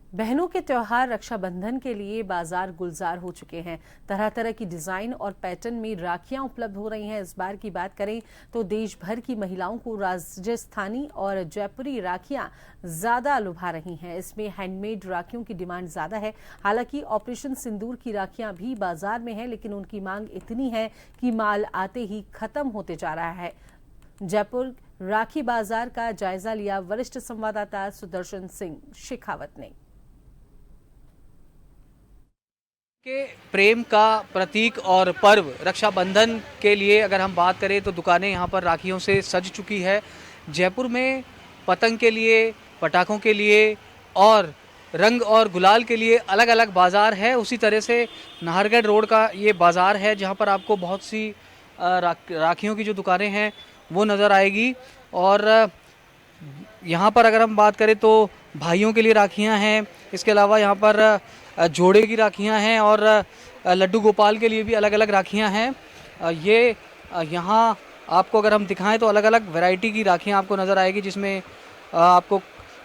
बहनों के त्योहार रक्षाबंधन के लिए बाजार गुलजार हो चुके हैं। तरह तरह की डिजाइन और पैटर्न में राखियां उपलब्ध हो रही हैं। इस बार की बात करें तो देश भर की महिलाओं को राजस्थानी और जयपुरी राखियां ज्यादा लुभा रही हैं। इसमें हैंडमेड राखियों की डिमांड ज्यादा है। हालांकि ऑपरेशन सिंदूर की राखियां भी बाजार में है, लेकिन उनकी मांग इतनी है कि माल आते ही खत्म होते जा रहा है। जयपुर राखी बाजार का जायजा लिया वरिष्ठ संवाददाता सुदर्शन सिंह शेखावत ने। के प्रेम का प्रतीक और पर्व रक्षाबंधन के लिए अगर हम बात करें तो दुकानें यहाँ पर राखियों से सज चुकी है। जयपुर में पतंग के लिए, पटाखों के लिए और रंग और गुलाल के लिए अलग अलग बाज़ार है। उसी तरह से नाहरगढ़ रोड का ये बाज़ार है जहाँ पर आपको बहुत सी राखियों की जो दुकानें हैं वो नज़र आएगी। और यहाँ पर अगर हम बात करें तो भाइयों के लिए राखियाँ हैं, इसके अलावा यहाँ पर जोड़े की राखियाँ हैं और लड्डू गोपाल के लिए भी अलग अलग राखियाँ हैं। ये यहाँ आपको अगर हम दिखाएं तो अलग अलग वैरायटी की राखियाँ आपको नज़र आएगी, जिसमें आपको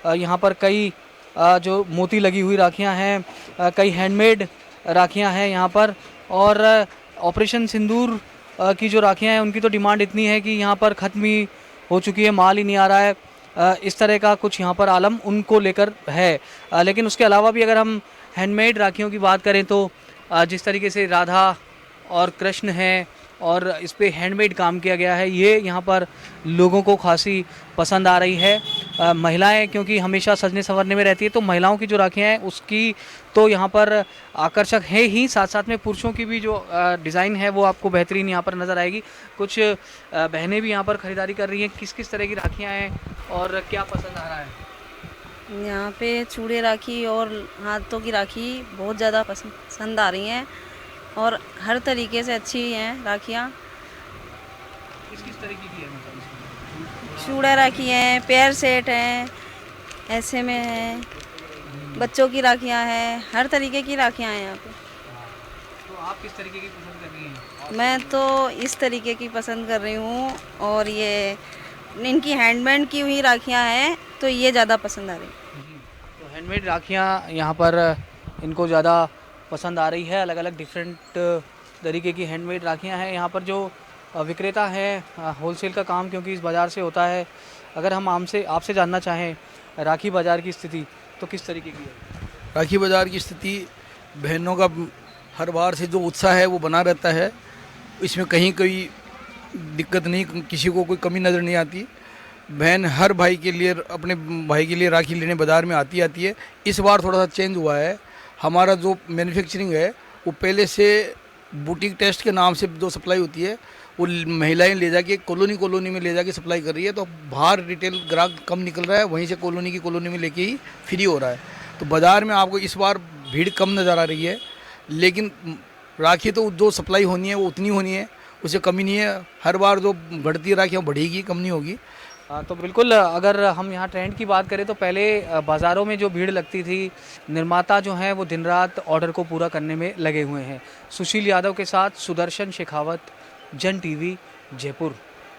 यहाँ पर कई जो मोती लगी हुई राखियाँ हैं, कई हैंडमेड राखियाँ हैं यहाँ पर। और ऑपरेशन सिंदूर की जो राखियाँ हैं उनकी तो डिमांड इतनी है कि यहाँ पर ख़त्म ही हो चुकी है, माल ही नहीं आ रहा है। इस तरह का कुछ यहाँ पर आलम उनको लेकर है। लेकिन उसके अलावा भी अगर हम हैंडमेड राखियों की बात करें तो जिस तरीके से राधा और कृष्ण हैं और इस पे हैंडमेड काम किया गया है, ये यहाँ पर लोगों को खासी पसंद आ रही है। महिलाएं क्योंकि हमेशा सजने संवरने में रहती है, तो महिलाओं की जो राखियाँ हैं उसकी तो यहाँ पर आकर्षक है ही, साथ साथ में पुरुषों की भी जो डिज़ाइन है वो आपको बेहतरीन यहाँ पर नज़र आएगी। कुछ बहनें भी यहाँ पर ख़रीदारी कर रही हैं। किस किस तरह की राखियाँ हैं और क्या पसंद आ रहा है? यहाँ पे चूड़े राखी और हाथों की राखी बहुत ज़्यादा पसंद आ रही हैं और हर तरीके से अच्छी हैं राखियाँ। किस किस तरीके की है? चूड़ा राखी हैं, पेयर सेट हैं, ऐसे में हैं, बच्चों की राखियाँ हैं, हर तरीके की राखियाँ हैं यहाँ पे। तो आप किस तरीके की पसंद कर रही हैं? मैं तो इस तरीके की पसंद कर रही हूँ और ये इनकी हैंडमेड की हुई राखियाँ हैं तो ये ज़्यादा पसंद आ रही हैं। तो हैंडमेड राखियाँ यहाँ पर इनको ज़्यादा पसंद आ रही है। अलग अलग डिफरेंट तरीके की हैंडमेड राखियाँ हैं। यहाँ पर जो विक्रेता हैं, होलसेल का काम क्योंकि इस बाज़ार से होता है। अगर हम आपसे जानना चाहें राखी बाज़ार की स्थिति तो किस तरीके की है? राखी बाज़ार की स्थिति बहनों का हर बार से जो उत्साह है वो बना रहता है। इसमें कहीं कोई दिक्कत नहीं, किसी को कोई कमी नज़र नहीं आती। बहन हर भाई के लिए, अपने भाई के लिए राखी लेने बाज़ार में आती है। इस बार थोड़ा सा चेंज हुआ है। हमारा जो मैन्युफैक्चरिंग है वो पहले से बुटीक टेस्ट के नाम से जो सप्लाई होती है वो महिलाएं ले जाके कॉलोनी में ले जाके सप्लाई कर रही है। तो बाहर रिटेल ग्राहक कम निकल रहा है, वहीं से कॉलोनी में लेके ही फ्री हो रहा है। तो बाज़ार में आपको इस बार भीड़ कम नज़र आ रही है, लेकिन राखी तो जो सप्लाई होनी है वो उतनी होनी है, उससे कमी नहीं है। हर बार जो बढ़ती है राखियाँ बढ़ेगी, कम नहीं होगी। तो बिल्कुल अगर हम यहाँ ट्रेंड की बात करें तो पहले बाज़ारों में जो भीड़ लगती थी, निर्माता जो हैं वो दिन रात ऑर्डर को पूरा करने में लगे हुए हैं। सुशील यादव के साथ सुदर्शन शेखावत, जन टीवी, जयपुर।